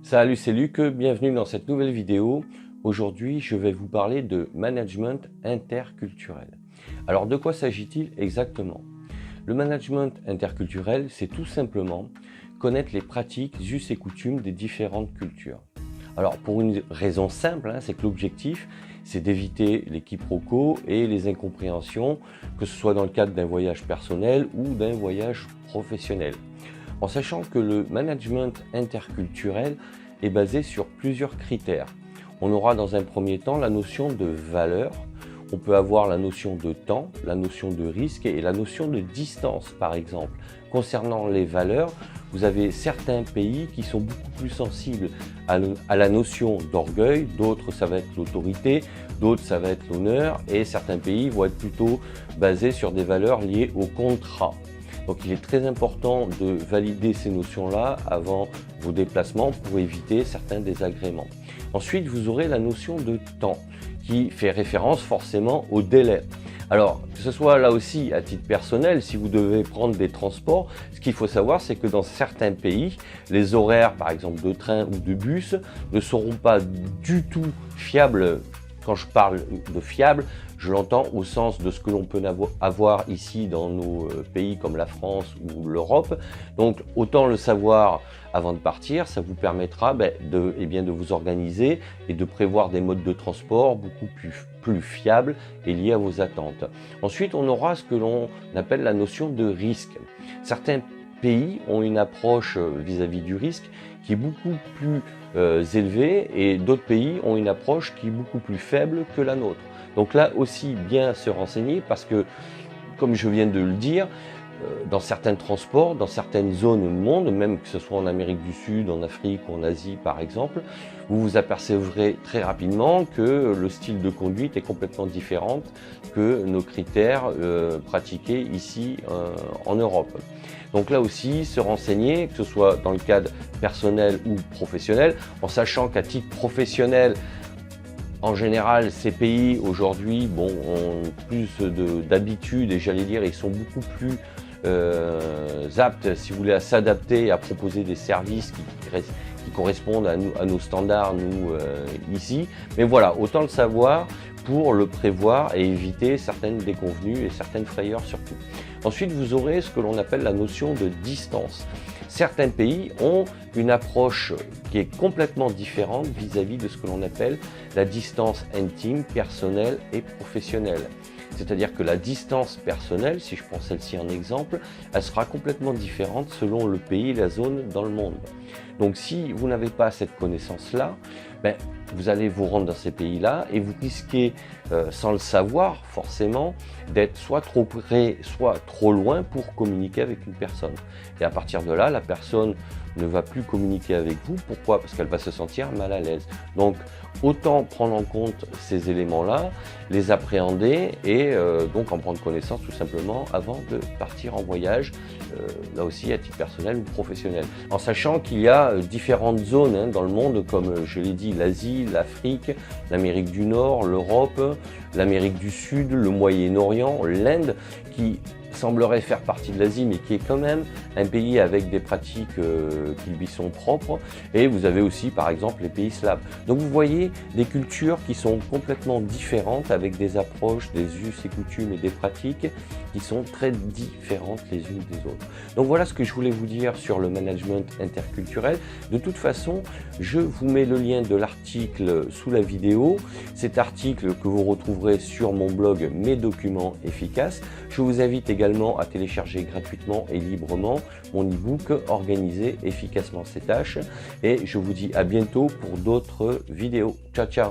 Salut, c'est Luc, bienvenue dans cette nouvelle vidéo. Aujourd'hui, je vais vous parler de management interculturel. Alors, de quoi s'agit-il exactement? Le management interculturel, c'est tout simplement connaître les pratiques, us et coutumes des différentes cultures. Alors, pour une raison simple, c'est que l'objectif, c'est d'éviter les quiproquos et les incompréhensions, que ce soit dans le cadre d'un voyage personnel ou d'un voyage professionnel. En sachant que le management interculturel est basé sur plusieurs critères. On aura dans un premier temps la notion de valeur, on peut avoir la notion de temps, la notion de risque et la notion de distance par exemple. Concernant les valeurs, vous avez certains pays qui sont beaucoup plus sensibles à la notion d'orgueil, d'autres ça va être l'autorité, d'autres ça va être l'honneur et certains pays vont être plutôt basés sur des valeurs liées au contrat. Donc il est très important de valider ces notions-là avant vos déplacements pour éviter certains désagréments. Ensuite, vous aurez la notion de temps qui fait référence forcément au délai. Alors, que ce soit là aussi à titre personnel, si vous devez prendre des transports, ce qu'il faut savoir, c'est que dans certains pays, les horaires, par exemple de train ou de bus, ne seront pas du tout fiables. Quand je parle de fiable, je l'entends au sens de ce que l'on peut avoir ici dans nos pays comme la France ou l'Europe. Donc autant le savoir avant de partir, ça vous permettra de vous organiser et de prévoir des modes de transport beaucoup plus fiables et liés à vos attentes. Ensuite, on aura ce que l'on appelle la notion de risque. Certains pays ont une approche vis-à-vis du risque qui est beaucoup plus élevée et d'autres pays ont une approche qui est beaucoup plus faible que la nôtre. Donc là aussi, bien se renseigner parce que, comme je viens de le dire, dans certains transports, dans certaines zones du monde, même que ce soit en Amérique du Sud, en Afrique ou en Asie par exemple, vous vous apercevrez très rapidement que le style de conduite est complètement différent que nos critères pratiqués ici en Europe. Donc là aussi, se renseigner, que ce soit dans le cadre personnel ou professionnel, en sachant qu'à titre professionnel, en général, ces pays aujourd'hui ont plus d'habitude et j'allais dire, ils sont beaucoup plus aptes, si vous voulez, à s'adapter et à proposer des services qui correspondent à nos standards, nous, ici. Mais voilà, autant le savoir pour le prévoir et éviter certaines déconvenues et certaines frayeurs surtout. Ensuite, vous aurez ce que l'on appelle la notion de distance. Certains pays ont une approche qui est complètement différente vis-à-vis de ce que l'on appelle la distance intime, personnelle et professionnelle. C'est-à-dire que la distance personnelle, si je prends celle-ci en exemple, elle sera complètement différente selon le pays et la zone dans le monde. Donc si vous n'avez pas cette connaissance-là, vous allez vous rendre dans ces pays-là et vous risquez, sans le savoir forcément, d'être soit trop près, soit trop loin pour communiquer avec une personne. Et à partir de là, la personne ne va plus communiquer avec vous. Pourquoi? Parce qu'elle va se sentir mal à l'aise. Donc, autant prendre en compte ces éléments-là, les appréhender et donc en prendre connaissance tout simplement avant de partir en voyage, là aussi à titre personnel ou professionnel. En sachant qu'il y a différentes zones dans le monde, comme je l'ai dit, l'Asie, l'Afrique, l'Amérique du Nord, l'Europe, l'Amérique du Sud, le Moyen-Orient, l'Inde, qui semblerait faire partie de l'Asie, mais qui est quand même un pays avec des pratiques qui lui sont propres. Et vous avez aussi, par exemple, les pays slaves. Donc vous voyez des cultures qui sont complètement différentes, avec des approches, des us et coutumes et des pratiques qui sont très différentes les unes des autres. Donc voilà ce que je voulais vous dire sur le management interculturel. De toute façon, je vous mets le lien de l'article sous la vidéo. Cet article que vous retrouverez sur mon blog Mes documents efficaces. Je vous invite également à télécharger gratuitement et librement mon e-book Organiser efficacement ses tâches. Et je vous dis à bientôt pour d'autres vidéos. Ciao, ciao!